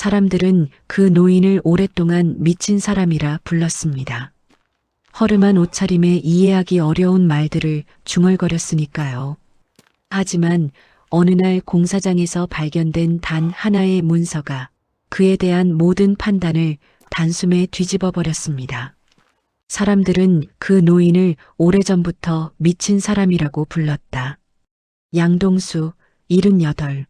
사람들은 그 노인을 오랫동안 미친 사람이라 불렀습니다. 허름한 옷차림에 이해하기 어려운 말들을 중얼거렸으니까요. 하지만 어느 날 공사장에서 발견된 단 하나의 문서가 그에 대한 모든 판단을 단숨에 뒤집어 버렸습니다. 사람들은 그 노인을 오래전부터 미친 사람이라고 불렀다. 양동수, 78.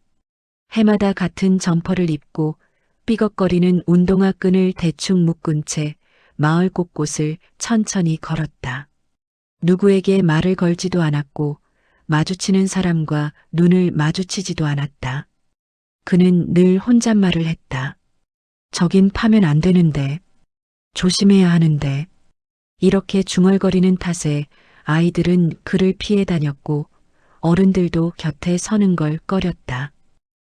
해마다 같은 점퍼를 입고 삐걱거리는 운동화 끈을 대충 묶은 채 마을 곳곳을 천천히 걸었다. 누구에게 말을 걸지도 않았고 마주치는 사람과 눈을 마주치지도 않았다. 그는 늘 혼잣말을 했다. 저긴 파면 안 되는데, 조심해야 하는데. 이렇게 중얼거리는 탓에 아이들은 그를 피해 다녔고 어른들도 곁에 서는 걸 꺼렸다.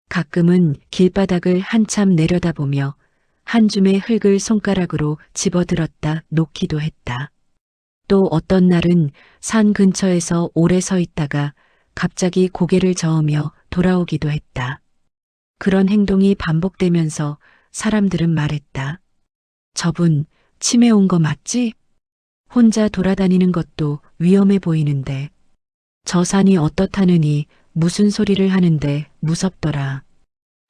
가끔은 길바닥을 한참 내려다보며 한 줌의 흙을 손가락으로 집어들었다 놓기도 했다. 또 어떤 날은 산 근처에서 오래 서 있다가 갑자기 고개를 저으며 돌아오기도 했다. 그런 행동이 반복되면서 사람들은 말했다. 저분 치매 온 거 맞지? 혼자 돌아다니는 것도 위험해 보이는데. 저 산이 어떻다느니 무슨 소리를 하는데 무섭더라.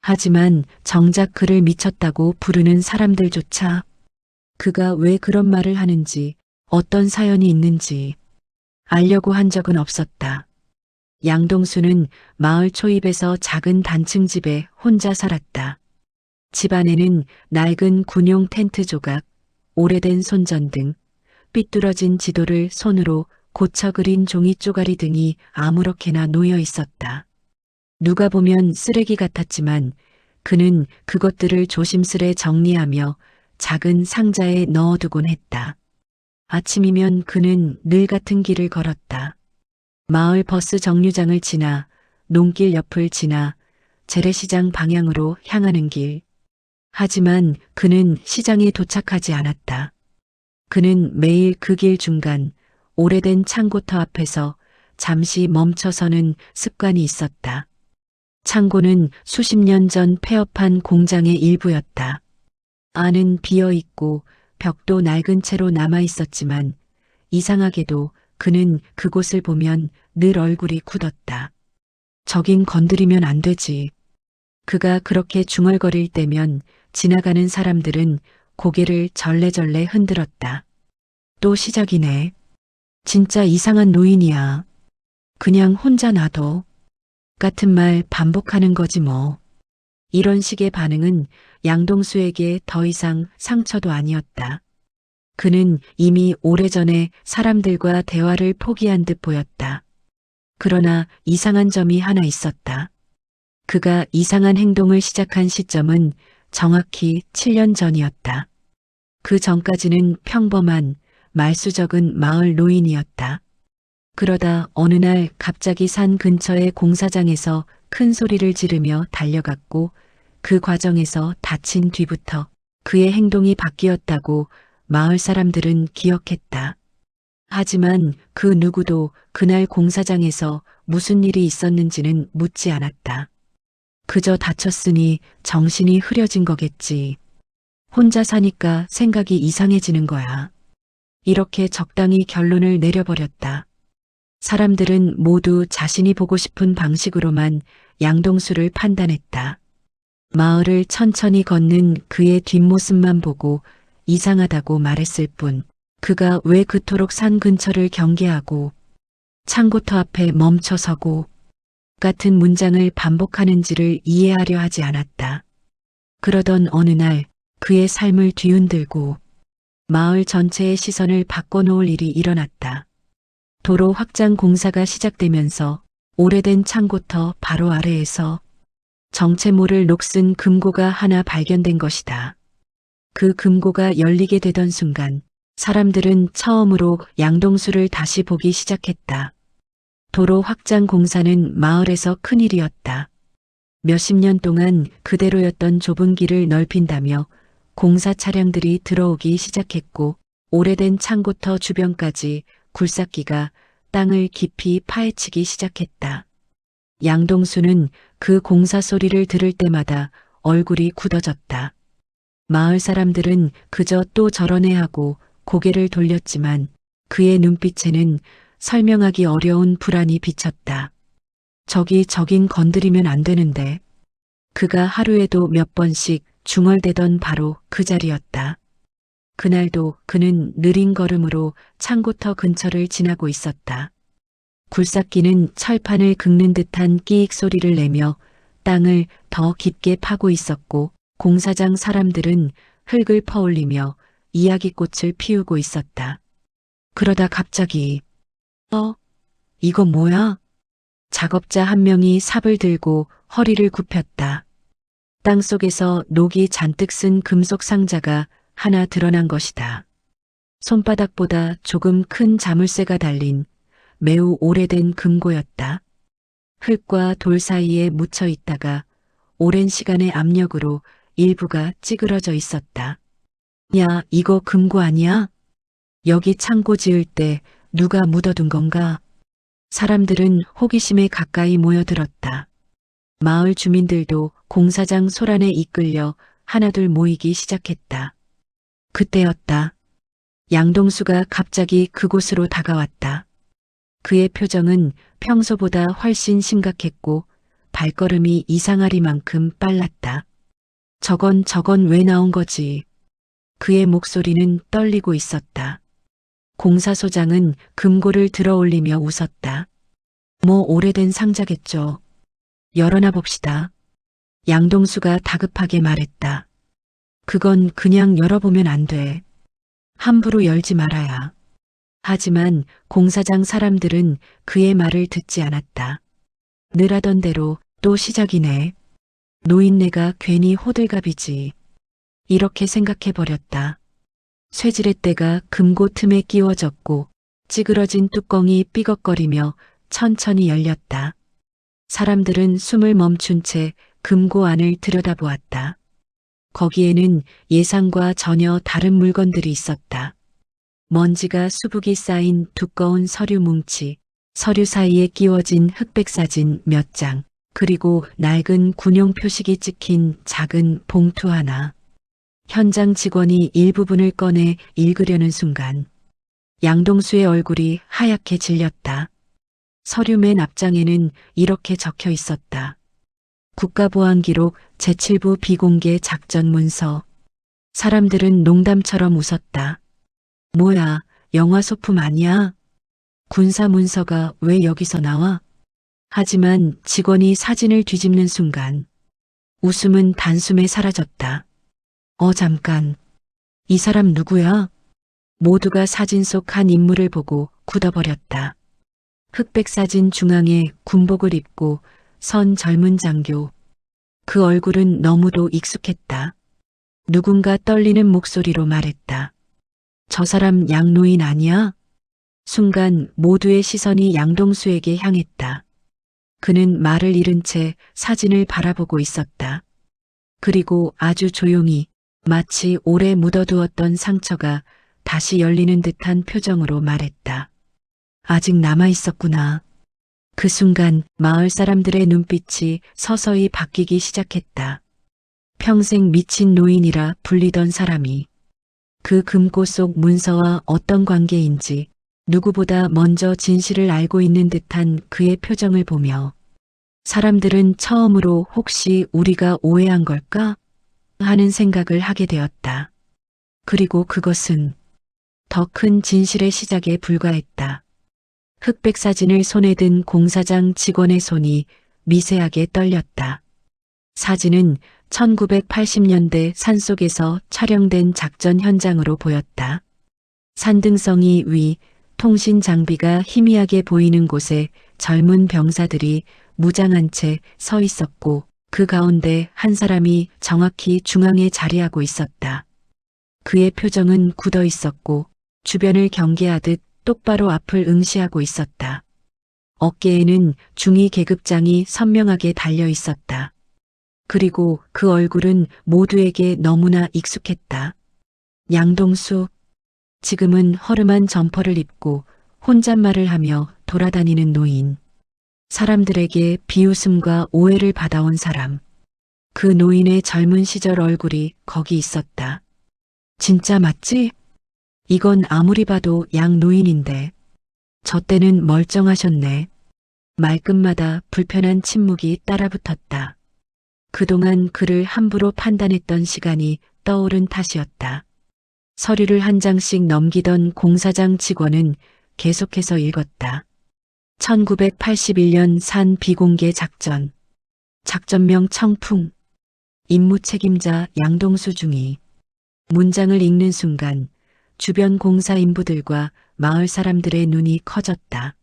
하지만 정작 그를 미쳤다고 부르는 사람들조차 그가 왜 그런 말을 하는지 어떤 사연이 있는지 알려고 한 적은 없었다. 양동수는 마을 초입에서 작은 단층 집에 혼자 살았다. 집 안에는 낡은 군용 텐트 조각, 오래된 손전등, 삐뚤어진 지도를 손으로 고쳐 그린 종이 쪼가리 등이 아무렇게나 놓여 있었다. 누가 보면 쓰레기 같았지만 그는 그것들을 조심스레 정리하며 작은 상자에 넣어두곤 했다. 아침이면 그는 늘 같은 길을 걸었다. 마을 버스 정류장을 지나 농길 옆을 지나 재래시장 방향으로 향하는 길. 하지만 그는 시장에 도착하지 않았다. 그는 매일 그 길 중간 오래된 창고터 앞에서 잠시 멈춰서는 습관이 있었다. 창고는 수십 년 전 폐업한 공장의 일부였다. 안은 비어있고 벽도 낡은 채로 남아있었지만 이상하게도 그는 그곳을 보면 늘 얼굴이 굳었다. 저긴 건드리면 안 되지. 그가 그렇게 중얼거릴 때면 지나가는 사람들은 고개를 절레절레 흔들었다. 또 시작이네. 진짜 이상한 노인이야. 그냥 혼자 놔둬. 같은 말 반복하는 거지 뭐. 이런 식의 반응은 양동수에게 더 이상 상처도 아니었다. 그는 이미 오래전에 사람들과 대화를 포기한 듯 보였다. 그러나 이상한 점이 하나 있었다. 그가 이상한 행동을 시작한 시점은 정확히 7년 전이었다. 그 전까지는 평범한 말수 적은 마을 노인이었다. 그러다 어느 날 갑자기 산 근처의 공사장에서 큰 소리를 지르며 달려갔고 그 과정에서 다친 뒤부터 그의 행동이 바뀌었다고 마을 사람들은 기억했다. 하지만 그 누구도 그날 공사장에서 무슨 일이 있었는지는 묻지 않았다. 그저 다쳤으니 정신이 흐려진 거겠지. 혼자 사니까 생각이 이상해지는 거야. 이렇게 적당히 결론을 내려버렸다. 사람들은 모두 자신이 보고 싶은 방식으로만 양동수를 판단했다. 마을을 천천히 걷는 그의 뒷모습만 보고 이상하다고 말했을 뿐 그가 왜 그토록 산 근처를 경계하고 창고터 앞에 멈춰서고 같은 문장을 반복하는지를 이해하려 하지 않았다. 그러던 어느 날 그의 삶을 뒤흔들고 마을 전체의 시선을 바꿔놓을 일이 일어났다. 도로 확장 공사가 시작되면서 오래된 창고터 바로 아래에서 정체 모를 녹슨 금고가 하나 발견된 것이다. 그 금고가 열리게 되던 순간 사람들은 처음으로 양동수를 다시 보기 시작했다. 도로 확장 공사는 마을에서 큰일이었다. 몇십 년 동안 그대로였던 좁은 길을 넓힌다며 공사 차량들이 들어오기 시작했고 오래된 창고터 주변까지 굴삭기가 땅을 깊이 파헤치기 시작했다. 양동수는 그 공사 소리를 들을 때마다 얼굴이 굳어졌다. 마을 사람들은 그저 또 저러네 하고 고개를 돌렸지만 그의 눈빛에는 설명하기 어려운 불안이 비쳤다. 저긴 건드리면 안 되는데. 그가 하루에도 몇 번씩 중얼대던 바로 그 자리였다. 그날도 그는 느린 걸음으로 창고터 근처를 지나고 있었다. 굴삭기는 철판을 긁는 듯한 끼익 소리를 내며 땅을 더 깊게 파고 있었고 공사장 사람들은 흙을 퍼올리며 이야기꽃을 피우고 있었다. 그러다 갑자기 이거 뭐야? 작업자 한 명이 삽을 들고 허리를 굽혔다. 땅속에서 녹이 잔뜩 쓴 금속 상자가 하나 드러난 것이다. 손바닥보다 조금 큰 자물쇠가 달린 매우 오래된 금고였다. 흙과 돌 사이에 묻혀 있다가 오랜 시간의 압력으로 일부가 찌그러져 있었다. 야, 이거 금고 아니야? 여기 창고 지을 때 누가 묻어둔 건가? 사람들은 호기심에 가까이 모여들었다. 마을 주민들도 공사장 소란에 이끌려 하나둘 모이기 시작했다. 그때였다. 양동수가 갑자기 그곳으로 다가왔다. 그의 표정은 평소보다 훨씬 심각했고 발걸음이 이상하리만큼 빨랐다. 저건 왜 나온 거지? 그의 목소리는 떨리고 있었다. 공사소장은 금고를 들어 올리며 웃었다. 뭐 오래된 상자겠죠. 열어나 봅시다. 양동수가 다급하게 말했다. 그건 그냥 열어보면 안 돼. 함부로 열지 말아야. 하지만 공사장 사람들은 그의 말을 듣지 않았다. 늘 하던 대로 또 시작이네. 노인네가 괜히 호들갑이지. 이렇게 생각해버렸다. 쇠지렛 대가 금고 틈에 끼워졌고 찌그러진 뚜껑이 삐걱거리며 천천히 열렸다. 사람들은 숨을 멈춘 채 금고 안을 들여다보았다. 거기에는 예상과 전혀 다른 물건들이 있었다. 먼지가 수북이 쌓인 두꺼운 서류 뭉치, 서류 사이에 끼워진 흑백 사진 몇 장, 그리고 낡은 군용 표식이 찍힌 작은 봉투 하나. 현장 직원이 일부분을 꺼내 읽으려는 순간 양동수의 얼굴이 하얗게 질렸다. 서류 맨 앞장에는 이렇게 적혀 있었다. 국가보안기록 제7부 비공개 작전 문서. 사람들은 농담처럼 웃었다. 뭐야, 영화 소품 아니야? 군사 문서가 왜 여기서 나와? 하지만 직원이 사진을 뒤집는 순간 웃음은 단숨에 사라졌다. 잠깐. 이 사람 누구야? 모두가 사진 속 한 인물을 보고 굳어버렸다. 흑백 사진 중앙에 군복을 입고 선 젊은 장교. 그 얼굴은 너무도 익숙했다. 누군가 떨리는 목소리로 말했다. 저 사람 양노인 아니야? 순간 모두의 시선이 양동수에게 향했다. 그는 말을 잃은 채 사진을 바라보고 있었다. 그리고 아주 조용히 마치 오래 묻어두었던 상처가 다시 열리는 듯한 표정으로 말했다. 아직 남아 있었구나. 그 순간 마을 사람들의 눈빛이 서서히 바뀌기 시작했다. 평생 미친 노인이라 불리던 사람이 그 금고 속 문서와 어떤 관계인지 누구보다 먼저 진실을 알고 있는 듯한 그의 표정을 보며 사람들은 처음으로 혹시 우리가 오해한 걸까? 하는 생각을 하게 되었다. 그리고 그것은 더 큰 진실의 시작에 불과했다. 흑백 사진을 손에 든 공사장 직원의 손이 미세하게 떨렸다. 사진은 1980년대 산속에서 촬영된 작전 현장으로 보였다. 산등성이 위, 통신 장비가 희미하게 보이는 곳에 젊은 병사들이 무장한 채 서 있었고 그 가운데 한 사람이 정확히 중앙에 자리하고 있었다. 그의 표정은 굳어 있었고 주변을 경계하듯 똑바로 앞을 응시하고 있었다. 어깨에는 중위 계급장이 선명하게 달려 있었다. 그리고 그 얼굴은 모두에게 너무나 익숙했다. 양동수. 지금은 허름한 점퍼를 입고 혼잣말을 하며 돌아다니는 노인. 사람들에게 비웃음과 오해를 받아온 사람. 그 노인의 젊은 시절 얼굴이 거기 있었다. 진짜 맞지? 이건 아무리 봐도 양 노인인데. 저 때는 멀쩡하셨네. 말끝마다 불편한 침묵이 따라붙었다. 그동안 그를 함부로 판단했던 시간이 떠오른 탓이었다. 서류를 한 장씩 넘기던 공사장 직원은 계속해서 읽었다. 1981년 산 비공개 작전. 작전명 청풍. 임무 책임자 양동수 중위. 문장을 읽는 순간 주변 공사 인부들과 마을 사람들의 눈이 커졌다.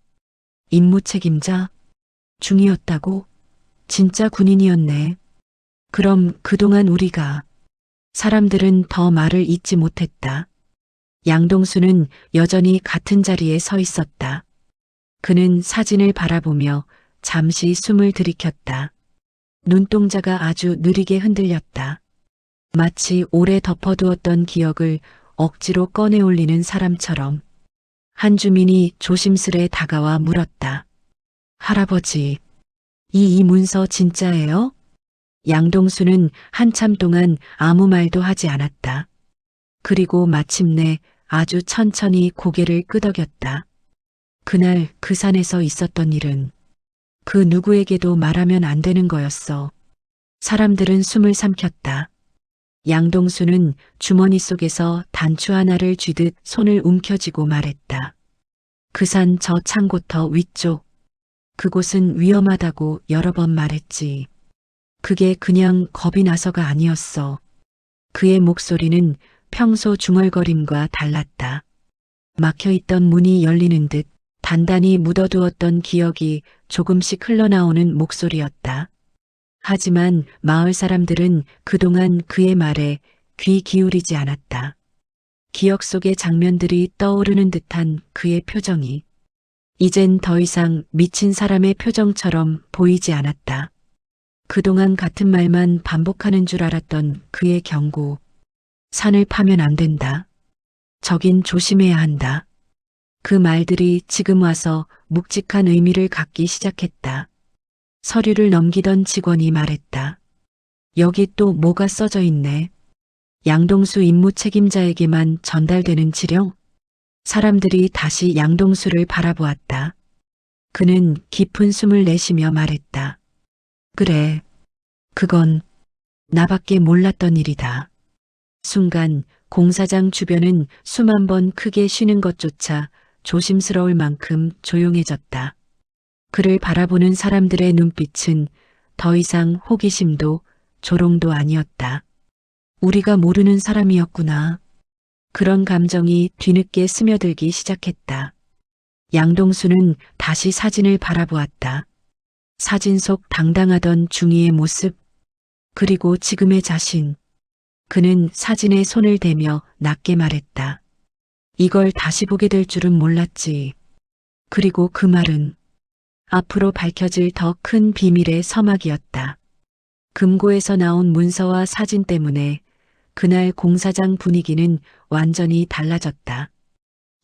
임무 책임자? 중이었다고? 진짜 군인이었네. 그럼 그동안 우리가 사람들은 더 말을 잇지 못했다. 양동수는 여전히 같은 자리에 서 있었다. 그는 사진을 바라보며 잠시 숨을 들이켰다. 눈동자가 아주 느리게 흔들렸다. 마치 오래 덮어두었던 기억을 억지로 꺼내 올리는 사람처럼. 한 주민이 조심스레 다가와 물었다. 할아버지, 이 문서 진짜예요? 양동수는 한참 동안 아무 말도 하지 않았다. 그리고 마침내 아주 천천히 고개를 끄덕였다. 그날 그 산에서 있었던 일은 그 누구에게도 말하면 안 되는 거였어. 사람들은 숨을 삼켰다. 양동수는 주머니 속에서 단추 하나를 쥐듯 손을 움켜쥐고 말했다. 그 산 저 창고터 위쪽. 그곳은 위험하다고 여러 번 말했지. 그게 그냥 겁이 나서가 아니었어. 그의 목소리는 평소 중얼거림과 달랐다. 막혀있던 문이 열리는 듯 단단히 묻어두었던 기억이 조금씩 흘러나오는 목소리였다. 하지만 마을 사람들은 그동안 그의 말에 귀 기울이지 않았다. 기억 속의 장면들이 떠오르는 듯한 그의 표정이 이젠 더 이상 미친 사람의 표정처럼 보이지 않았다. 그동안 같은 말만 반복하는 줄 알았던 그의 경고. 산을 파면 안 된다. 저긴 조심해야 한다. 그 말들이 지금 와서 묵직한 의미를 갖기 시작했다. 서류를 넘기던 직원이 말했다. 여기 또 뭐가 써져 있네. 양동수 임무 책임자에게만 전달되는 지령? 사람들이 다시 양동수를 바라보았다. 그는 깊은 숨을 내쉬며 말했다. 그래, 그건 나밖에 몰랐던 일이다. 순간 공사장 주변은 숨 한 번 크게 쉬는 것조차 조심스러울 만큼 조용해졌다. 그를 바라보는 사람들의 눈빛은 더 이상 호기심도 조롱도 아니었다. 우리가 모르는 사람이었구나. 그런 감정이 뒤늦게 스며들기 시작했다. 양동수는 다시 사진을 바라보았다. 사진 속 당당하던 중이의 모습, 그리고 지금의 자신. 그는 사진에 손을 대며 낮게 말했다. 이걸 다시 보게 될 줄은 몰랐지. 그리고 그 말은 앞으로 밝혀질 더 큰 비밀의 서막이었다. 금고에서 나온 문서와 사진 때문에 그날 공사장 분위기는 완전히 달라졌다.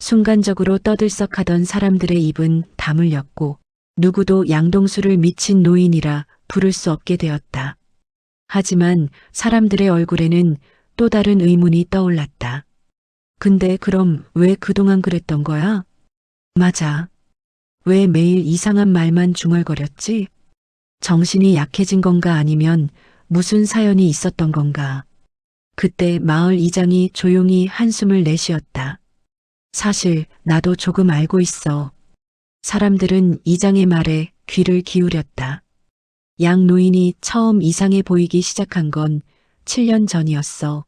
순간적으로 떠들썩하던 사람들의 입은 다물렸고 누구도 양동수를 미친 노인이라 부를 수 없게 되었다. 하지만 사람들의 얼굴에는 또 다른 의문이 떠올랐다. 근데 그럼 왜 그동안 그랬던 거야? 맞아. 왜 매일 이상한 말만 중얼거렸지? 정신이 약해진 건가 아니면 무슨 사연이 있었던 건가? 그때 마을 이장이 조용히 한숨을 내쉬었다. 사실 나도 조금 알고 있어. 사람들은 이장의 말에 귀를 기울였다. 양 노인이 처음 이상해 보이기 시작한 건 7년 전이었어.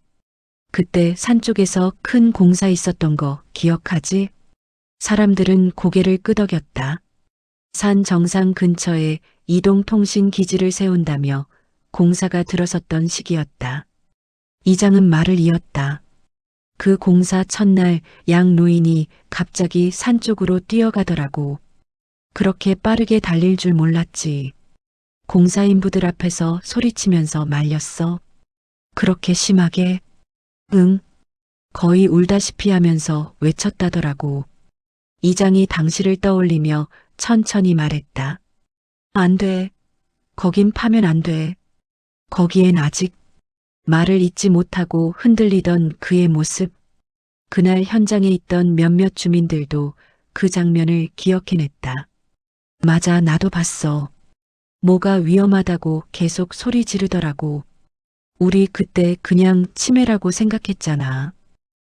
그때 산 쪽에서 큰 공사 있었던 거 기억하지? 사람들은 고개를 끄덕였다. 산 정상 근처에 이동통신 기지를 세운다며 공사가 들어섰던 시기였다. 이장은 말을 이었다. 그 공사 첫날 양 노인이 갑자기 산 쪽으로 뛰어가더라고. 그렇게 빠르게 달릴 줄 몰랐지. 공사인부들 앞에서 소리치면서 말렸어. 그렇게 심하게? 응. 거의 울다시피 하면서 외쳤다더라고. 이장이 당시를 떠올리며 천천히 말했다. 안 돼. 거긴 파면 안 돼. 거기엔 아직 말을 잇지 못하고 흔들리던 그의 모습. 그날 현장에 있던 몇몇 주민들도 그 장면을 기억해냈다. 맞아, 나도 봤어. 뭐가 위험하다고 계속 소리 지르더라고. 우리 그때 그냥 치매라고 생각했잖아.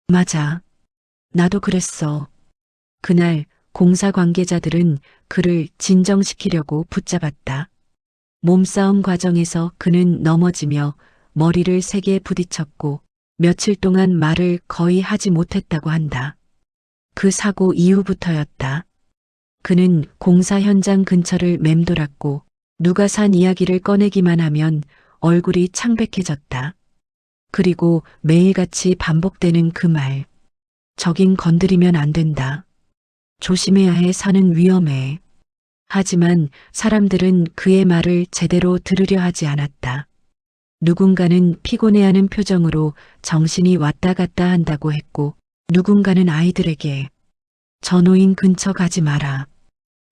맞아. 나도 그랬어. 그날 공사 관계자들은 그를 진정시키려고 붙잡았다. 몸싸움 과정에서 그는 넘어지며 머리를 세게 부딪혔고 며칠 동안 말을 거의 하지 못했다고 한다. 그 사고 이후부터였다. 그는 공사 현장 근처를 맴돌았고 누가 산 이야기를 꺼내기만 하면 얼굴이 창백해졌다. 그리고 매일같이 반복되는 그 말. 저긴 건드리면 안 된다. 조심해야 해, 산은 위험해. 하지만 사람들은 그의 말을 제대로 들으려 하지 않았다. 누군가는 피곤해하는 표정으로 정신이 왔다 갔다 한다고 했고, 누군가는 아이들에게 저 노인 근처 가지 마라.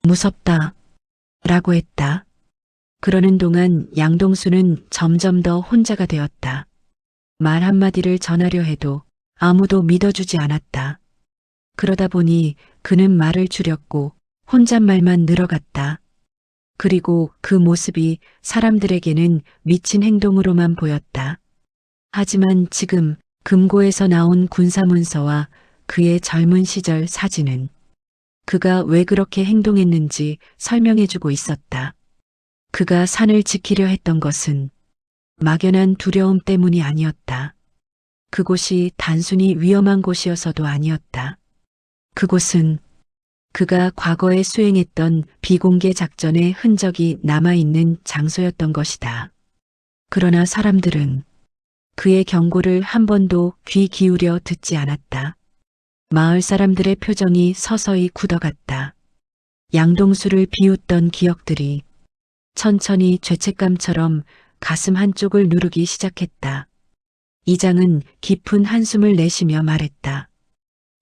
무섭다. 라고 했다. 그러는 동안 양동수는 점점 더 혼자가 되었다. 말 한마디를 전하려 해도 아무도 믿어주지 않았다. 그러다 보니 그는 말을 줄였고 혼잣말만 늘어갔다. 그리고 그 모습이 사람들에게는 미친 행동으로만 보였다. 하지만 지금 금고에서 나온 군사문서와 그의 젊은 시절 사진은 그가 왜 그렇게 행동했는지 설명해주고 있었다. 그가 산을 지키려 했던 것은 막연한 두려움 때문이 아니었다. 그곳이 단순히 위험한 곳이어서도 아니었다. 그곳은 그가 과거에 수행했던 비공개 작전의 흔적이 남아있는 장소였던 것이다. 그러나 사람들은 그의 경고를 한 번도 귀 기울여 듣지 않았다. 마을 사람들의 표정이 서서히 굳어갔다. 양동수를 비웃던 기억들이 천천히 죄책감처럼 가슴 한쪽을 누르기 시작했다. 이장은 깊은 한숨을 내쉬며 말했다.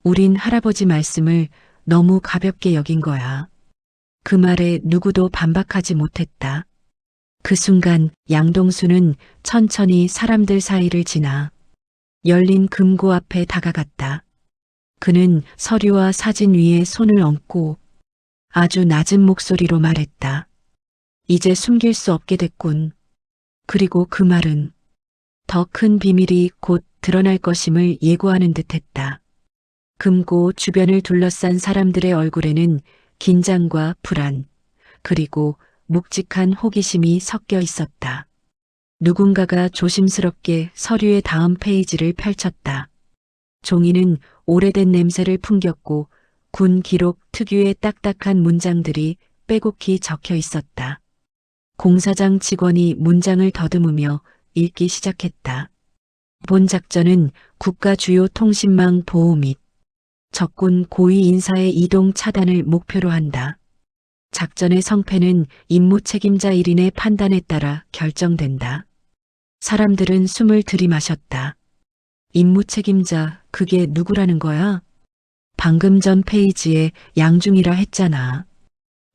우린 할아버지 말씀을 너무 가볍게 여긴 거야. 그 말에 누구도 반박하지 못했다. 그 순간 양동수는 천천히 사람들 사이를 지나 열린 금고 앞에 다가갔다. 그는 서류와 사진 위에 손을 얹고 아주 낮은 목소리로 말했다. 이제 숨길 수 없게 됐군. 그리고 그 말은 더 큰 비밀이 곧 드러날 것임을 예고하는 듯했다. 금고 주변을 둘러싼 사람들의 얼굴에는 긴장과 불안, 그리고 묵직한 호기심이 섞여 있었다. 누군가가 조심스럽게 서류의 다음 페이지를 펼쳤다. 종이는 오래된 냄새를 풍겼고 군 기록 특유의 딱딱한 문장들이 빼곡히 적혀 있었다. 공사장 직원이 문장을 더듬으며 읽기 시작했다. 본 작전은 국가 주요 통신망 보호 및 적군 고위 인사의 이동 차단을 목표로 한다. 작전의 성패는 임무 책임자 1인의 판단에 따라 결정된다. 사람들은 숨을 들이마셨다. 임무 책임자, 그게 누구라는 거야? 방금 전 페이지에 양중이라 했잖아.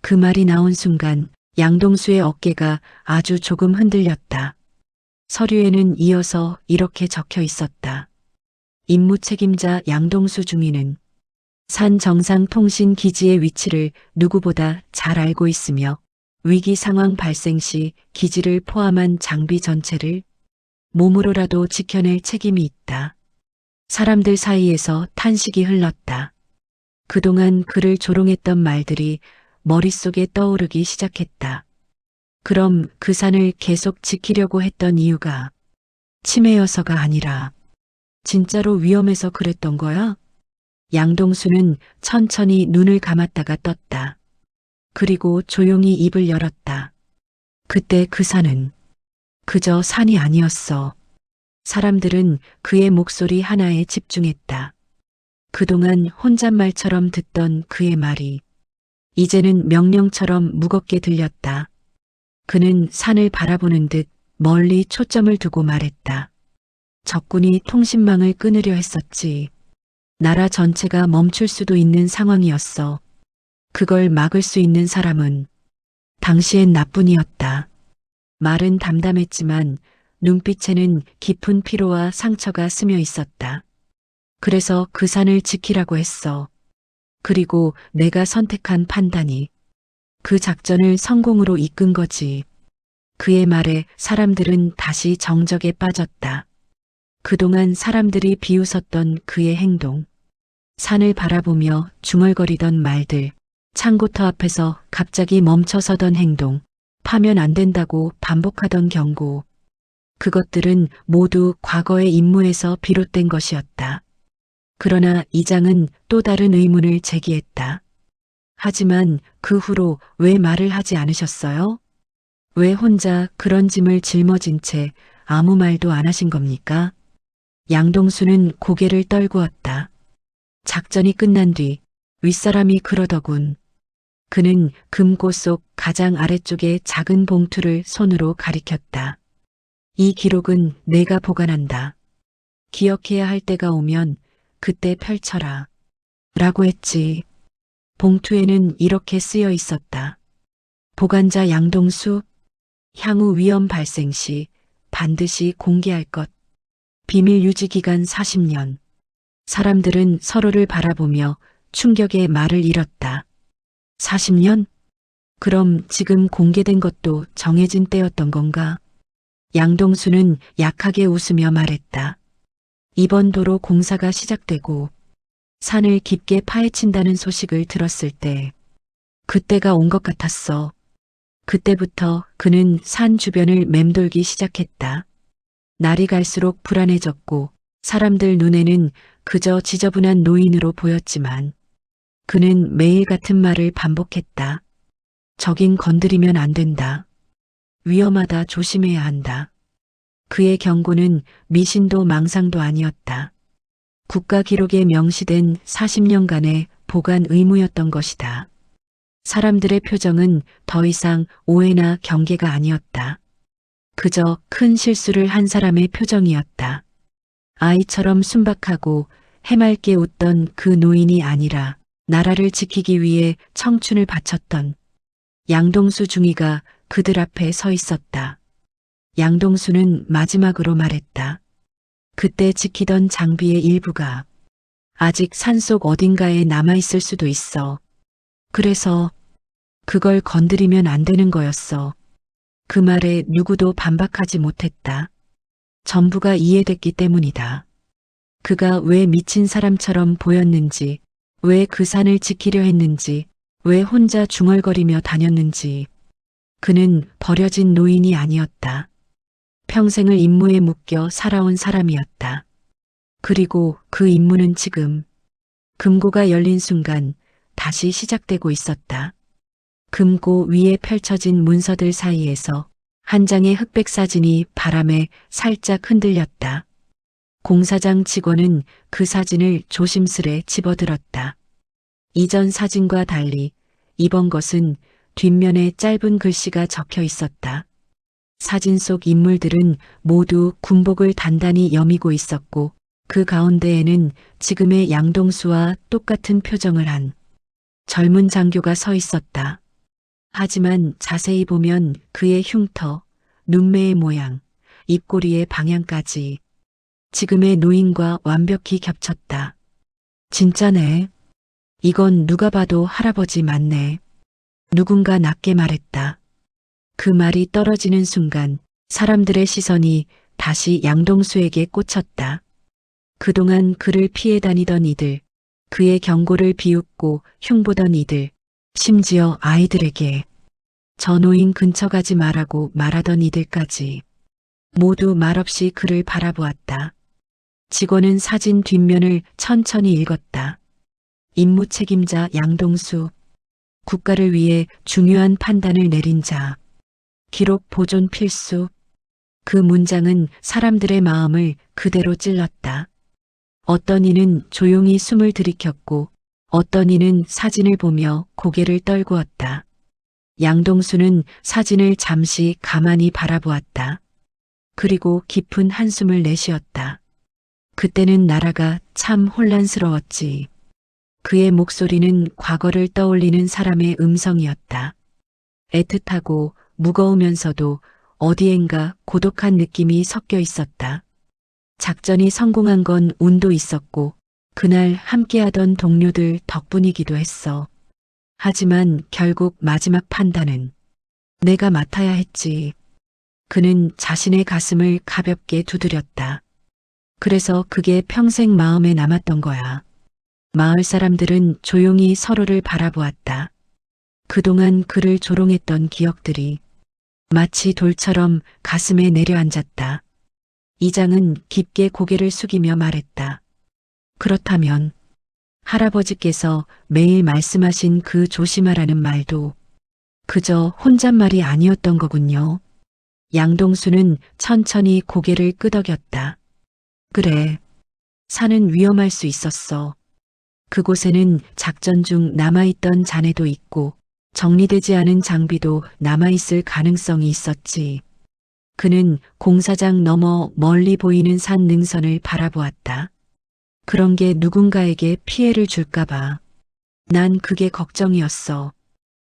그 말이 나온 순간 양동수의 어깨가 아주 조금 흔들렸다. 서류에는 이어서 이렇게 적혀 있었다. 임무 책임자 양동수 중위는 산 정상 통신 기지의 위치를 누구보다 잘 알고 있으며 위기 상황 발생 시 기지를 포함한 장비 전체를 몸으로라도 지켜낼 책임이 있다. 사람들 사이에서 탄식이 흘렀다. 그동안 그를 조롱했던 말들이 머릿속에 떠오르기 시작했다. 그럼 그 산을 계속 지키려고 했던 이유가 치매여서가 아니라 진짜로 위험해서 그랬던 거야? 양동수는 천천히 눈을 감았다가 떴다. 그리고 조용히 입을 열었다. 그때 그 산은 그저 산이 아니었어. 사람들은 그의 목소리 하나에 집중했다. 그동안 혼잣말처럼 듣던 그의 말이 이제는 명령처럼 무겁게 들렸다. 그는 산을 바라보는 듯 멀리 초점을 두고 말했다. 적군이 통신망을 끊으려 했었지. 나라 전체가 멈출 수도 있는 상황이었어. 그걸 막을 수 있는 사람은 당시엔 나뿐이었다. 말은 담담했지만 눈빛에는 깊은 피로와 상처가 스며 있었다. 그래서 그 산을 지키라고 했어. 그리고 내가 선택한 판단이 그 작전을 성공으로 이끈 거지. 그의 말에 사람들은 다시 정적에 빠졌다. 그동안 사람들이 비웃었던 그의 행동, 산을 바라보며 중얼거리던 말들, 창고터 앞에서 갑자기 멈춰서던 행동, 파면 안 된다고 반복하던 경고. 그것들은 모두 과거의 임무에서 비롯된 것이었다. 그러나 이장은 또 다른 의문을 제기했다. 하지만 그 후로 왜 말을 하지 않으셨어요? 왜 혼자 그런 짐을 짊어진 채 아무 말도 안 하신 겁니까? 양동수는 고개를 떨구었다. 작전이 끝난 뒤 윗사람이 그러더군. 그는 금고 속 가장 아래쪽의 작은 봉투를 손으로 가리켰다. 이 기록은 내가 보관한다. 기억해야 할 때가 오면 그때 펼쳐라. 라고 했지. 봉투에는 이렇게 쓰여 있었다. 보관자 양동수, 향후 위험 발생 시 반드시 공개할 것. 비밀 유지 기간 40년. 사람들은 서로를 바라보며 충격의 말을 잃었다. 40년? 그럼 지금 공개된 것도 정해진 때였던 건가? 양동수는 약하게 웃으며 말했다. 이번 도로 공사가 시작되고 산을 깊게 파헤친다는 소식을 들었을 때 그때가 온 것 같았어. 그때부터 그는 산 주변을 맴돌기 시작했다. 날이 갈수록 불안해졌고 사람들 눈에는 그저 지저분한 노인으로 보였지만 그는 매일 같은 말을 반복했다. 저긴 건드리면 안 된다. 위험하다, 조심해야 한다. 그의 경고는 미신도 망상도 아니었다. 국가 기록에 명시된 40년간의 보관 의무였던 것이다. 사람들의 표정은 더 이상 오해나 경계가 아니었다. 그저 큰 실수를 한 사람의 표정이었다. 아이처럼 순박하고 해맑게 웃던 그 노인이 아니라 나라를 지키기 위해 청춘을 바쳤던 양동수 중위가 그들 앞에 서 있었다. 양동수는 마지막으로 말했다. 그때 지키던 장비의 일부가 아직 산속 어딘가에 남아있을 수도 있어. 그래서 그걸 건드리면 안 되는 거였어. 그 말에 누구도 반박하지 못했다. 전부가 이해됐기 때문이다. 그가 왜 미친 사람처럼 보였는지, 왜 그 산을 지키려 했는지, 왜 혼자 중얼거리며 다녔는지. 그는 버려진 노인이 아니었다. 평생을 임무에 묶여 살아온 사람이었다. 그리고 그 임무는 지금 금고가 열린 순간 다시 시작되고 있었다. 금고 위에 펼쳐진 문서들 사이에서 한 장의 흑백 사진이 바람에 살짝 흔들렸다. 공사장 직원은 그 사진을 조심스레 집어들었다. 이전 사진과 달리 이번 것은 뒷면에 짧은 글씨가 적혀 있었다. 사진 속 인물들은 모두 군복을 단단히 여미고 있었고 그 가운데에는 지금의 양동수와 똑같은 표정을 한 젊은 장교가 서 있었다. 하지만 자세히 보면 그의 흉터, 눈매의 모양, 입꼬리의 방향까지 지금의 노인과 완벽히 겹쳤다. 진짜네. 이건 누가 봐도 할아버지 맞네. 누군가 낮게 말했다. 그 말이 떨어지는 순간 사람들의 시선이 다시 양동수에게 꽂혔다. 그동안 그를 피해 다니던 이들, 그의 경고를 비웃고 흉보던 이들, 심지어 아이들에게 저 노인 근처 가지 말라고 말하던 이들까지 모두 말없이 그를 바라보았다. 직원은 사진 뒷면을 천천히 읽었다. 임무 책임자 양동수, 국가를 위해 중요한 판단을 내린 자, 기록 보존 필수. 그 문장은 사람들의 마음을 그대로 찔렀다. 어떤 이는 조용히 숨을 들이켰고 어떤 이는 사진을 보며 고개를 떨구었다. 양동수는 사진을 잠시 가만히 바라보았다. 그리고 깊은 한숨을 내쉬었다. 그때는 나라가 참 혼란스러웠지. 그의 목소리는 과거를 떠올리는 사람의 음성이었다. 애틋하고 무거우면서도 어디엔가 고독한 느낌이 섞여 있었다. 작전이 성공한 건 운도 있었고 그날 함께하던 동료들 덕분이기도 했어. 하지만 결국 마지막 판단은 내가 맡아야 했지. 그는 자신의 가슴을 가볍게 두드렸다. 그래서 그게 평생 마음에 남았던 거야. 마을 사람들은 조용히 서로를 바라보았다. 그동안 그를 조롱했던 기억들이 마치 돌처럼 가슴에 내려앉았다. 이장은 깊게 고개를 숙이며 말했다. 그렇다면 할아버지께서 매일 말씀하신 그 조심하라는 말도 그저 혼잣말이 아니었던 거군요. 양동수는 천천히 고개를 끄덕였다. 그래, 산은 위험할 수 있었어. 그곳에는 작전 중 남아있던 잔해도 있고 정리되지 않은 장비도 남아있을 가능성이 있었지. 그는 공사장 너머 멀리 보이는 산 능선을 바라보았다. 그런 게 누군가에게 피해를 줄까봐. 난 그게 걱정이었어.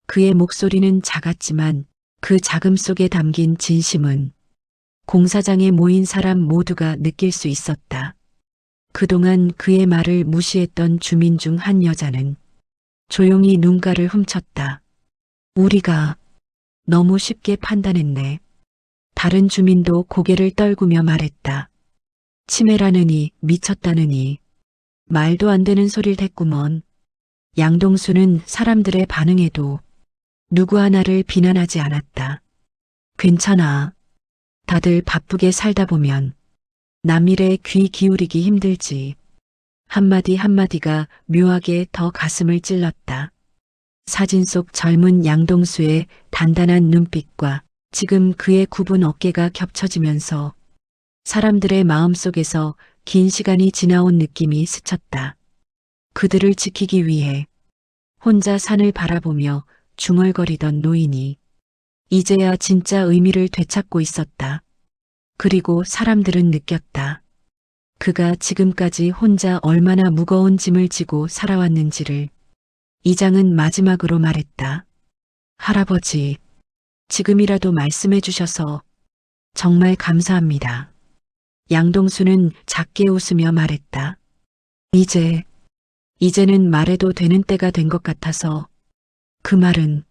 그의 목소리는 작았지만 그 작음 속에 담긴 진심은 공사장에 모인 사람 모두가 느낄 수 있었다. 그동안 그의 말을 무시했던 주민 중 한 여자는 조용히 눈가를 훔쳤다. 우리가 너무 쉽게 판단했네. 다른 주민도 고개를 떨구며 말했다. 치매라느니 미쳤다느니 말도 안 되는 소리를 했구먼. 양동수는 사람들의 반응에도 누구 하나를 비난하지 않았다. 괜찮아. 다들 바쁘게 살다 보면 남일에 귀 기울이기 힘들지. 한마디 한마디가 묘하게 더 가슴을 찔렀다. 사진 속 젊은 양동수의 단단한 눈빛과 지금 그의 굽은 어깨가 겹쳐지면서 사람들의 마음속에서 긴 시간이 지나온 느낌이 스쳤다. 그들을 지키기 위해 혼자 산을 바라보며 중얼거리던 노인이 이제야 진짜 의미를 되찾고 있었다. 그리고 사람들은 느꼈다. 그가 지금까지 혼자 얼마나 무거운 짐을 지고 살아왔는지를. 이장은 마지막으로 말했다. 할아버지, 지금이라도 말씀해 주셔서 정말 감사합니다. 양동수는 작게 웃으며 말했다. 이제는 말해도 되는 때가 된 것 같아서. 그 말은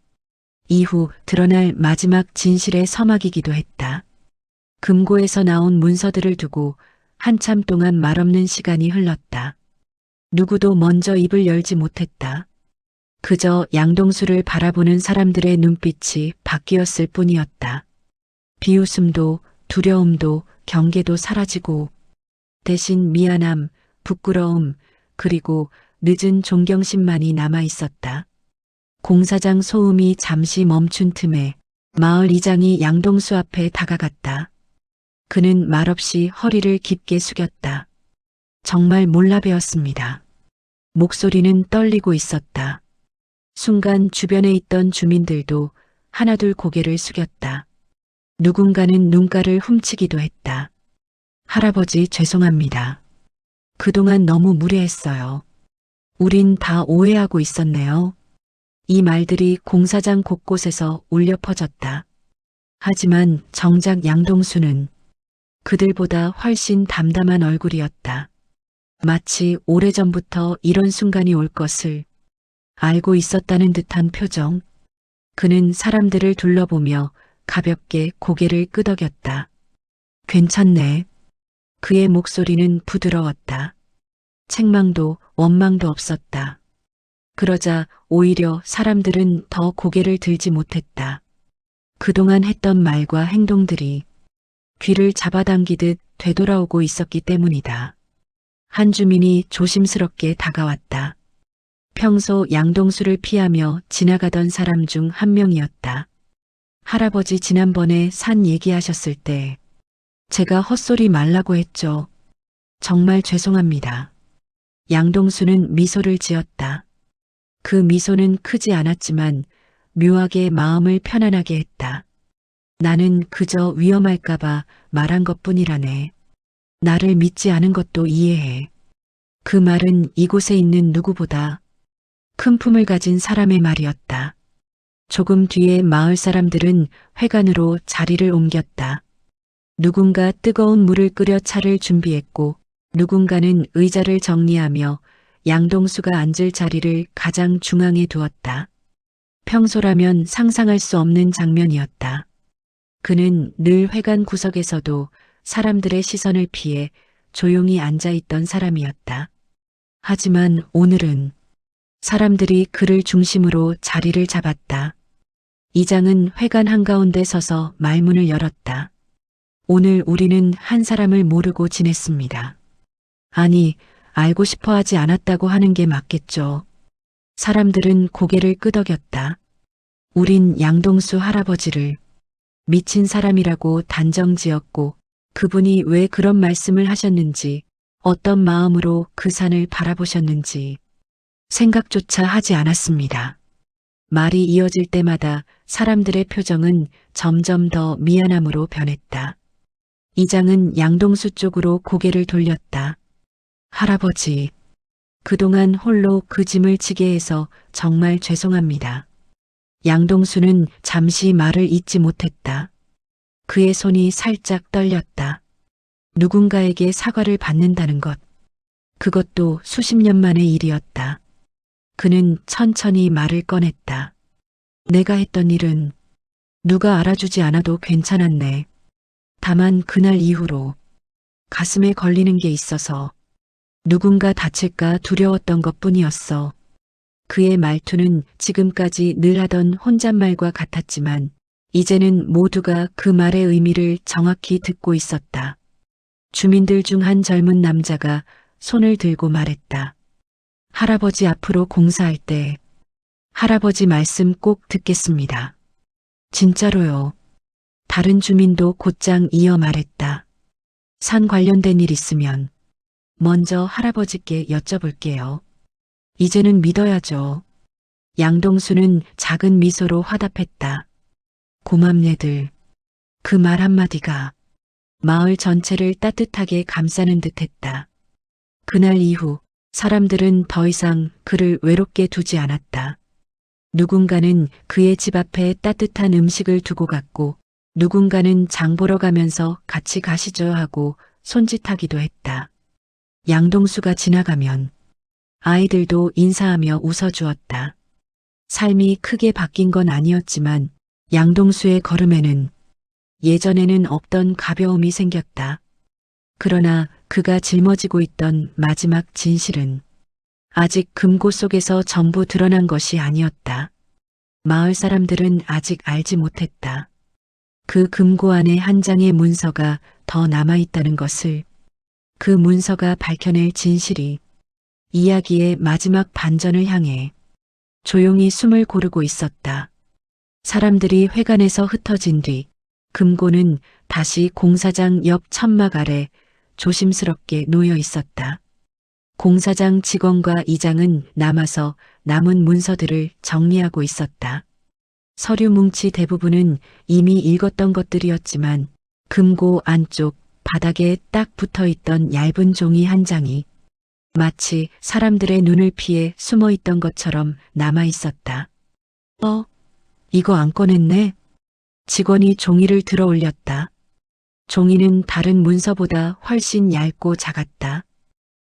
이후 드러날 마지막 진실의 서막이기도 했다. 금고에서 나온 문서들을 두고 한참 동안 말없는 시간이 흘렀다. 누구도 먼저 입을 열지 못했다. 그저 양동수를 바라보는 사람들의 눈빛이 바뀌었을 뿐이었다. 비웃음도 두려움도 경계도 사라지고 대신 미안함, 부끄러움, 그리고 늦은 존경심만이 남아 있었다. 공사장 소음이 잠시 멈춘 틈에 마을 이장이 양동수 앞에 다가갔다. 그는 말없이 허리를 깊게 숙였다. 정말 몰라 배웠습니다. 목소리는 떨리고 있었다. 순간 주변에 있던 주민들도 하나둘 고개를 숙였다. 누군가는 눈가를 훔치기도 했다. 할아버지 죄송합니다. 그동안 너무 무례했어요. 우린 다 오해하고 있었네요. 이 말들이 공사장 곳곳에서 울려 퍼졌다. 하지만 정작 양동수는 그들보다 훨씬 담담한 얼굴이었다. 마치 오래전부터 이런 순간이 올 것을 알고 있었다는 듯한 표정. 그는 사람들을 둘러보며 가볍게 고개를 끄덕였다. 괜찮네. 그의 목소리는 부드러웠다. 책망도 원망도 없었다. 그러자 오히려 사람들은 더 고개를 들지 못했다. 그동안 했던 말과 행동들이 귀를 잡아당기듯 되돌아오고 있었기 때문이다. 한 주민이 조심스럽게 다가왔다. 평소 양동수를 피하며 지나가던 사람 중 한 명이었다. 할아버지 지난번에 산 얘기하셨을 때 제가 헛소리 말라고 했죠. 정말 죄송합니다. 양동수는 미소를 지었다. 그 미소는 크지 않았지만 묘하게 마음을 편안하게 했다. 나는 그저 위험할까봐 말한 것뿐이라네. 나를 믿지 않은 것도 이해해. 그 말은 이곳에 있는 누구보다 큰 품을 가진 사람의 말이었다. 조금 뒤에 마을 사람들은 회관으로 자리를 옮겼다. 누군가 뜨거운 물을 끓여 차를 준비했고 누군가는 의자를 정리하며 양동수가 앉을 자리를 가장 중앙에 두었다. 평소라면 상상할 수 없는 장면이었다. 그는 늘 회관 구석에서도 사람들의 시선을 피해 조용히 앉아 있던 사람이었다. 하지만 오늘은 사람들이 그를 중심으로 자리를 잡았다. 이장은 회관 한가운데 서서 말문을 열었다. 오늘 우리는 한 사람을 모르고 지냈습니다. 아니, 알고 싶어 하지 않았다고 하는 게 맞겠죠. 사람들은 고개를 끄덕였다. 우린 양동수 할아버지를 미친 사람이라고 단정지었고 그분이 왜 그런 말씀을 하셨는지 어떤 마음으로 그 산을 바라보셨는지 생각조차 하지 않았습니다. 말이 이어질 때마다 사람들의 표정은 점점 더 미안함으로 변했다. 이장은 양동수 쪽으로 고개를 돌렸다. 할아버지, 그동안 홀로 그 짐을 지게 해서 정말 죄송합니다. 양동수는 잠시 말을 잇지 못했다. 그의 손이 살짝 떨렸다. 누군가에게 사과를 받는다는 것. 그것도 수십 년 만의 일이었다. 그는 천천히 말을 꺼냈다. 내가 했던 일은 누가 알아주지 않아도 괜찮았네. 다만 그날 이후로 가슴에 걸리는 게 있어서 누군가 다칠까 두려웠던 것뿐이었어. 그의 말투는 지금까지 늘 하던 혼잣말과 같았지만 이제는 모두가 그 말의 의미를 정확히 듣고 있었다. 주민들 중 한 젊은 남자가 손을 들고 말했다. 할아버지 앞으로 공사할 때 할아버지 말씀 꼭 듣겠습니다. 진짜로요. 다른 주민도 곧장 이어 말했다. 산 관련된 일 있으면 먼저 할아버지께 여쭤볼게요. 이제는 믿어야죠. 양동수는 작은 미소로 화답했다. 고맙네들. 그 말 한마디가 마을 전체를 따뜻하게 감싸는 듯했다. 그날 이후 사람들은 더 이상 그를 외롭게 두지 않았다. 누군가는 그의 집 앞에 따뜻한 음식을 두고 갔고 누군가는 장 보러 가면서 같이 가시죠 하고 손짓하기도 했다. 양동수가 지나가면 아이들도 인사하며 웃어주었다. 삶이 크게 바뀐 건 아니었지만 양동수의 걸음에는 예전에는 없던 가벼움이 생겼다. 그러나 그가 짊어지고 있던 마지막 진실은 아직 금고 속에서 전부 드러난 것이 아니었다. 마을 사람들은 아직 알지 못했다. 그 금고 안에 한 장의 문서가 더 남아있다는 것을. 그 문서가 밝혀낼 진실이 이야기의 마지막 반전을 향해 조용히 숨을 고르고 있었다. 사람들이 회관에서 흩어진 뒤 금고는 다시 공사장 옆 천막 아래 조심스럽게 놓여 있었다. 공사장 직원과 이장은 남아서 남은 문서들을 정리하고 있었다. 서류 뭉치 대부분은 이미 읽었던 것들이었지만 금고 안쪽 바닥에 딱 붙어 있던 얇은 종이 한 장이 마치 사람들의 눈을 피해 숨어 있던 것처럼 남아 있었다. 이거 안 꺼냈네? 직원이 종이를 들어 올렸다. 종이는 다른 문서보다 훨씬 얇고 작았다.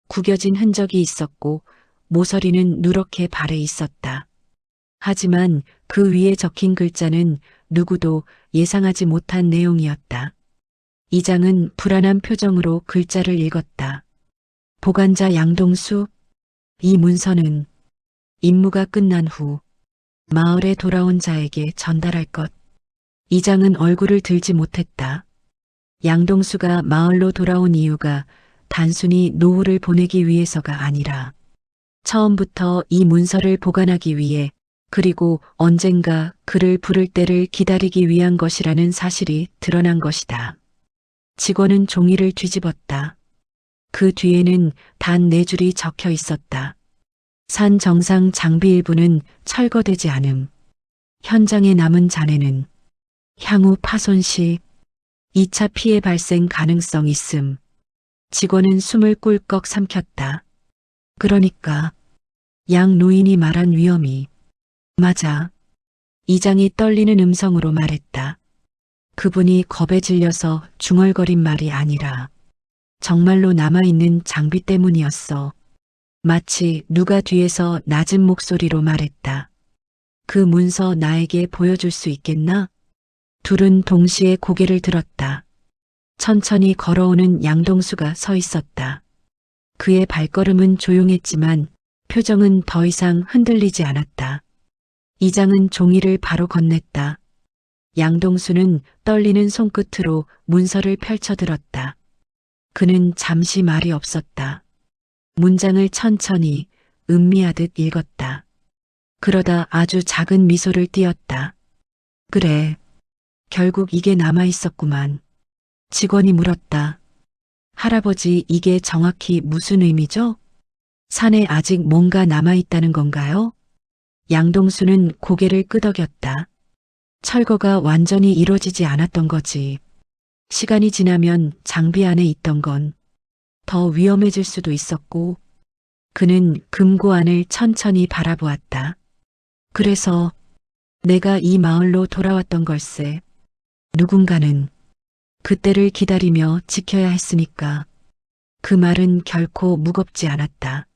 구겨진 흔적이 있었고 모서리는 누렇게 발해 있었다. 하지만 그 위에 적힌 글자는 누구도 예상하지 못한 내용이었다. 이장은 불안한 표정으로 글자를 읽었다. 보관자 양동수, 이 문서는 임무가 끝난 후 마을에 돌아온 자에게 전달할 것. 이장은 얼굴을 들지 못했다. 양동수가 마을로 돌아온 이유가 단순히 노후를 보내기 위해서가 아니라 처음부터 이 문서를 보관하기 위해 그리고 언젠가 그를 부를 때를 기다리기 위한 것이라는 사실이 드러난 것이다. 직원은 종이를 뒤집었다. 그 뒤에는 단 4줄이 적혀 있었다. 산 정상 장비 일부는 철거되지 않음. 현장에 남은 잔해는 향후 파손 시 2차 피해 발생 가능성 있음. 직원은 숨을 꿀꺽 삼켰다. 그러니까 양 노인이 말한 위험이 맞아. 이장이 떨리는 음성으로 말했다. 그분이 겁에 질려서 중얼거린 말이 아니라 정말로 남아있는 장비 때문이었어. 마치 누가 뒤에서 낮은 목소리로 말했다. 그 문서 나에게 보여줄 수 있겠나? 둘은 동시에 고개를 들었다. 천천히 걸어오는 양동수가 서 있었다. 그의 발걸음은 조용했지만 표정은 더 이상 흔들리지 않았다. 이장은 종이를 바로 건넸다. 양동수는 떨리는 손끝으로 문서를 펼쳐들었다. 그는 잠시 말이 없었다. 문장을 천천히 음미하듯 읽었다. 그러다 아주 작은 미소를 띄었다. 그래, 결국 이게 남아 있었구만. 직원이 물었다. 할아버지, 이게 정확히 무슨 의미죠? 산에 아직 뭔가 남아 있다는 건가요? 양동수는 고개를 끄덕였다. 철거가 완전히 이루어지지 않았던 거지. 시간이 지나면 장비 안에 있던 건 더 위험해질 수도 있었고, 그는 금고 안을 천천히 바라보았다. 그래서 내가 이 마을로 돌아왔던 걸세. 누군가는 그때를 기다리며 지켜야 했으니까. 그 말은 결코 무겁지 않았다.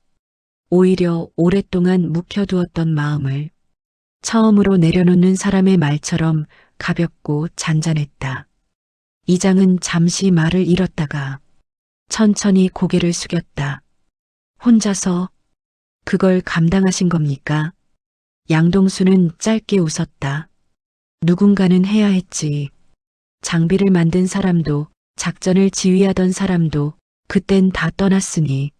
오히려 오랫동안 묵혀두었던 마음을 처음으로 내려놓는 사람의 말처럼 가볍고 잔잔했다. 이장은 잠시 말을 잃었다가 천천히 고개를 숙였다. 혼자서 그걸 감당하신 겁니까? 양동수는 짧게 웃었다. 누군가는 해야 했지. 장비를 만든 사람도 작전을 지휘하던 사람도 그땐 다 떠났으니.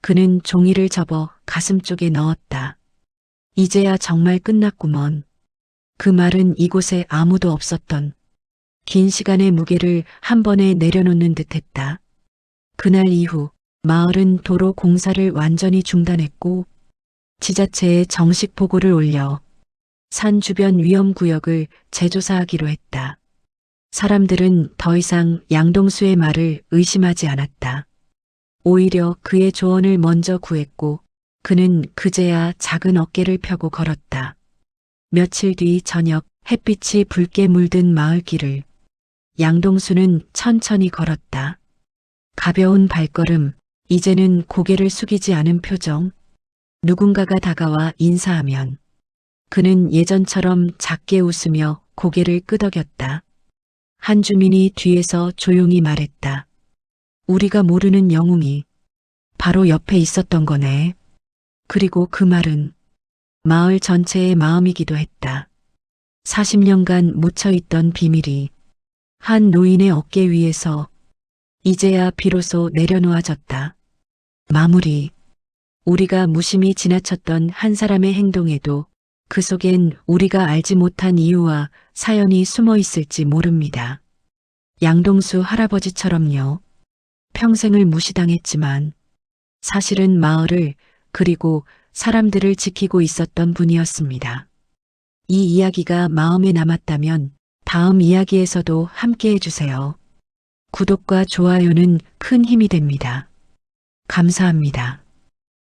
그는 종이를 접어 가슴 쪽에 넣었다. 이제야 정말 끝났구먼. 그 말은 이곳에 아무도 없었던 긴 시간의 무게를 한 번에 내려놓는 듯했다. 그날 이후 마을은 도로 공사를 완전히 중단했고 지자체에 정식 보고를 올려 산 주변 위험구역을 재조사하기로 했다. 사람들은 더 이상 양동수의 말을 의심하지 않았다. 오히려 그의 조언을 먼저 구했고 그는 그제야 작은 어깨를 펴고 걸었다. 며칠 뒤 저녁 햇빛이 붉게 물든 마을길을 양동수는 천천히 걸었다. 가벼운 발걸음, 이제는 고개를 숙이지 않은 표정. 누군가가 다가와 인사하면 그는 예전처럼 작게 웃으며 고개를 끄덕였다. 한 주민이 뒤에서 조용히 말했다. 우리가 모르는 영웅이 바로 옆에 있었던 거네. 그리고 그 말은 마을 전체의 마음이기도 했다. 40년간 묻혀있던 비밀이 한 노인의 어깨 위에서 이제야 비로소 내려놓아졌다. 마무리. 우리가 무심히 지나쳤던 한 사람의 행동에도 그 속엔 우리가 알지 못한 이유와 사연이 숨어 있을지 모릅니다. 양동수 할아버지처럼요. 평생을 무시당했지만 사실은 마을을 그리고 사람들을 지키고 있었던 분이었습니다. 이 이야기가 마음에 남았다면 다음 이야기에서도 함께 해주세요. 구독과 좋아요는 큰 힘이 됩니다. 감사합니다.